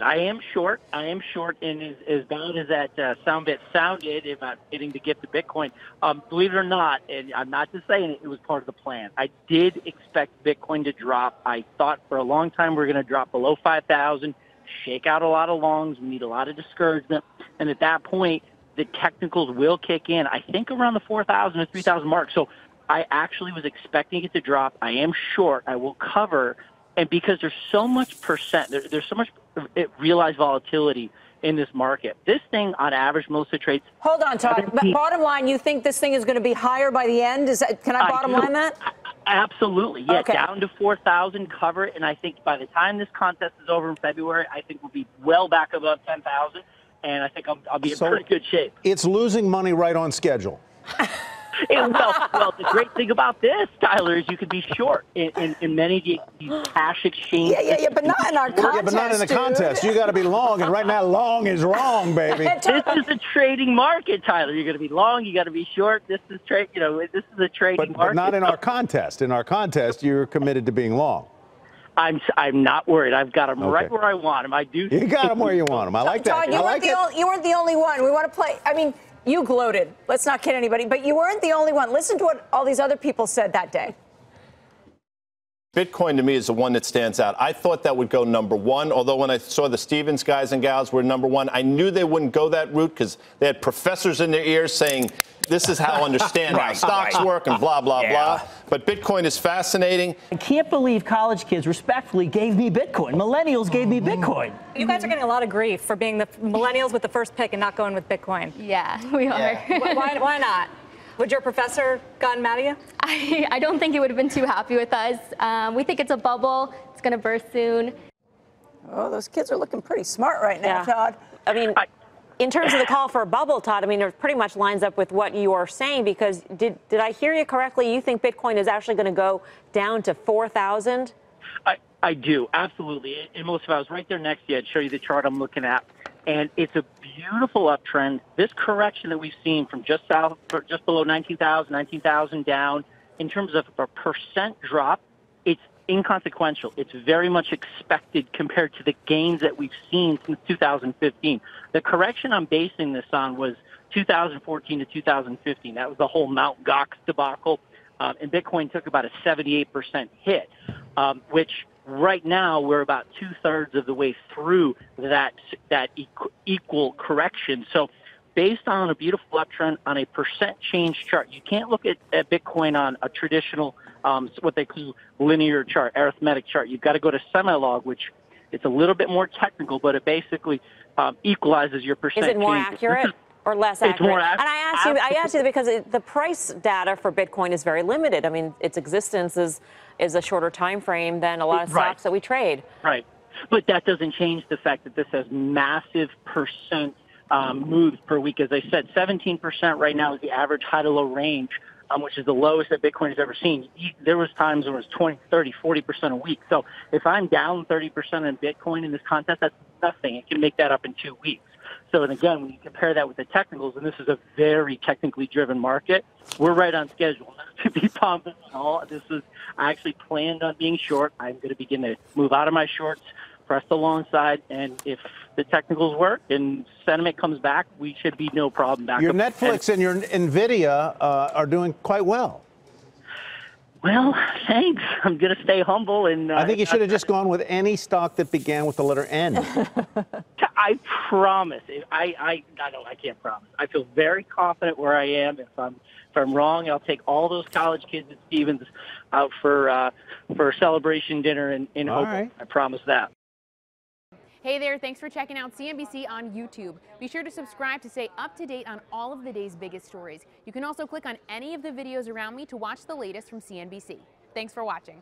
I am short. And as bad as that sound bit sounded about getting the gift of Bitcoin, believe it or not, and I'm not just saying it was part of the plan. I did expect Bitcoin to drop. I thought for a long time we're going to drop below 5,000, shake out a lot of longs. We need a lot of discouragement. And at that point, the technicals will kick in, I think around the 4,000 or 3,000 mark. So I actually was expecting it to drop. I am short. I will cover. And because there's so much there's so much realized volatility in this market. This thing, on average, Melissa trades. Hold on, Todd. But bottom line, you think this thing is going to be higher by the end? Can I bottom line that? Absolutely, yeah. Okay. Down to 4,000, cover it. And I think by the time this contest is over in February, I think we'll be well back above 10,000. And I think I'll be in pretty good shape. It's losing money right on schedule. Well, the great thing about this, Tyler, is you could be short in many of these cash exchanges. Yeah, but not in our contest. Yeah, but not in the contest. You got to be long, and right now, long is wrong, baby. This is a trading market, Tyler. You're going to be long. You got to be short. This is This is a trading market. But not in our contest. In our contest, you're committed to being long. I'm not worried. I've got them right where I want them. I do. You got them where you want them. I like that. Todd, you weren't the only one. We want to play. I mean, you gloated. Let's not kid anybody. But you weren't the only one. Listen to what all these other people said that day. Bitcoin to me is the one that stands out. I thought that would go number one, although when I saw the Stevens guys and gals were number one, I knew they wouldn't go that route because they had professors in their ears saying, this is how I understand how stocks work and blah, blah, blah. But Bitcoin is fascinating. I can't believe college kids respectfully gave me Bitcoin. Millennials gave me Bitcoin. You guys are getting a lot of grief for being the millennials with the first pick and not going with Bitcoin. Yeah, we are. Why not? Would your professor gotten mad at you? I don't think he would have been too happy with us. We think it's a bubble. It's going to burst soon. Oh, those kids are looking pretty smart right now, Todd. I mean, in terms of the call for a bubble, Todd, I mean, it pretty much lines up with what you are saying, because did I hear you correctly? You think Bitcoin is actually going to go down to 4,000? I do, absolutely. And Melissa, if I was right there next to you, I'd show you the chart I'm looking at. And it's a beautiful uptrend. This correction that we've seen from just below 19,000, 19,000 down, in terms of a percent drop, it's inconsequential. It's very much expected compared to the gains that we've seen since 2015. The correction I'm basing this on was 2014 to 2015. That was the whole Mt. Gox debacle. And Bitcoin took about a 78% hit, which right now we're about 2/3 of the way through that equal correction. So based on a beautiful uptrend on a percent change chart, you can't look at Bitcoin on a traditional, what they call linear chart, arithmetic chart. You've got to go to semi-log, which it's a little bit more technical, but it basically equalizes your percent. Is it more change. accurate? Or less accurate. It's more accurate. And I asked you because the price data for Bitcoin is very limited. I mean, its existence is a shorter time frame than a lot of stocks that we trade. Right. But that doesn't change the fact that this has massive percent moves per week. As I said, 17% right now is the average high to low range, which is the lowest that Bitcoin has ever seen. There was times when it was 20, 30, 40% a week. So if I'm down 30% in Bitcoin in this contest, that's nothing. It can make that up in 2 weeks. So, and again, when you compare that with the technicals, and this is a very technically driven market, we're right on schedule. Not to be pumping at all. I actually planned on being short. I'm going to begin to move out of my shorts, press the long side, and if the technicals work and sentiment comes back, we should be no problem back. Your Netflix and your NVIDIA are doing quite well. Well, thanks. I'm going to stay humble. And I think you should have just gone with any stock that began with the letter N. I promise. I know I can't promise. I feel very confident where I am. If I'm wrong, I'll take all those college kids at Stevens out for a celebration dinner in Oakland. Right. I promise that. Hey there, thanks for checking out CNBC on YouTube. Be sure to subscribe to stay up to date on all of the day's biggest stories. You can also click on any of the videos around me to watch the latest from CNBC. Thanks for watching.